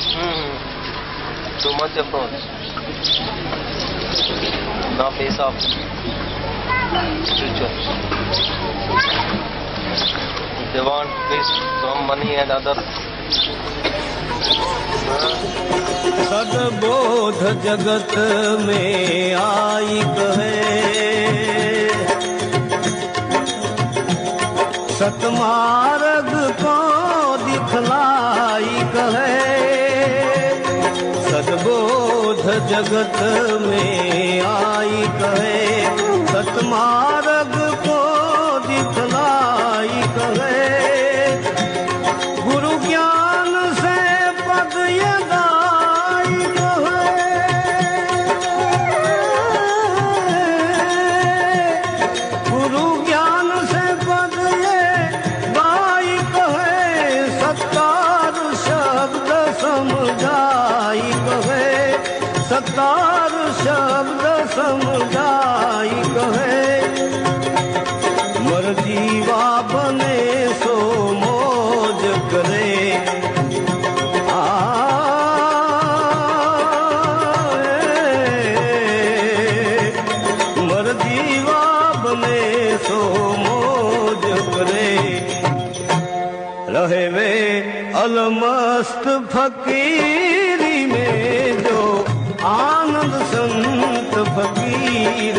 Too much approach. No face off. Future. They want peace, some money and other. सदबोध जगत में आई कहे, सतमार्ग को दिखलाई कहे। सदबोध जगत में आई कहे, सतमार्ग को दिखलाई कहे। गुरु ज्ञान से पद ये दाई कहे, गुरु ज्ञान से पद ये दाई कहे। सत्कार शब्द समझाई कहे, सत्कार शब्द समझाई कहे। मर्जीवा बने सो मौज करे, मर्जीवा बने सो मौज करे। रहे वे अलमस्त फकीरी में जो आनंद संत फकीर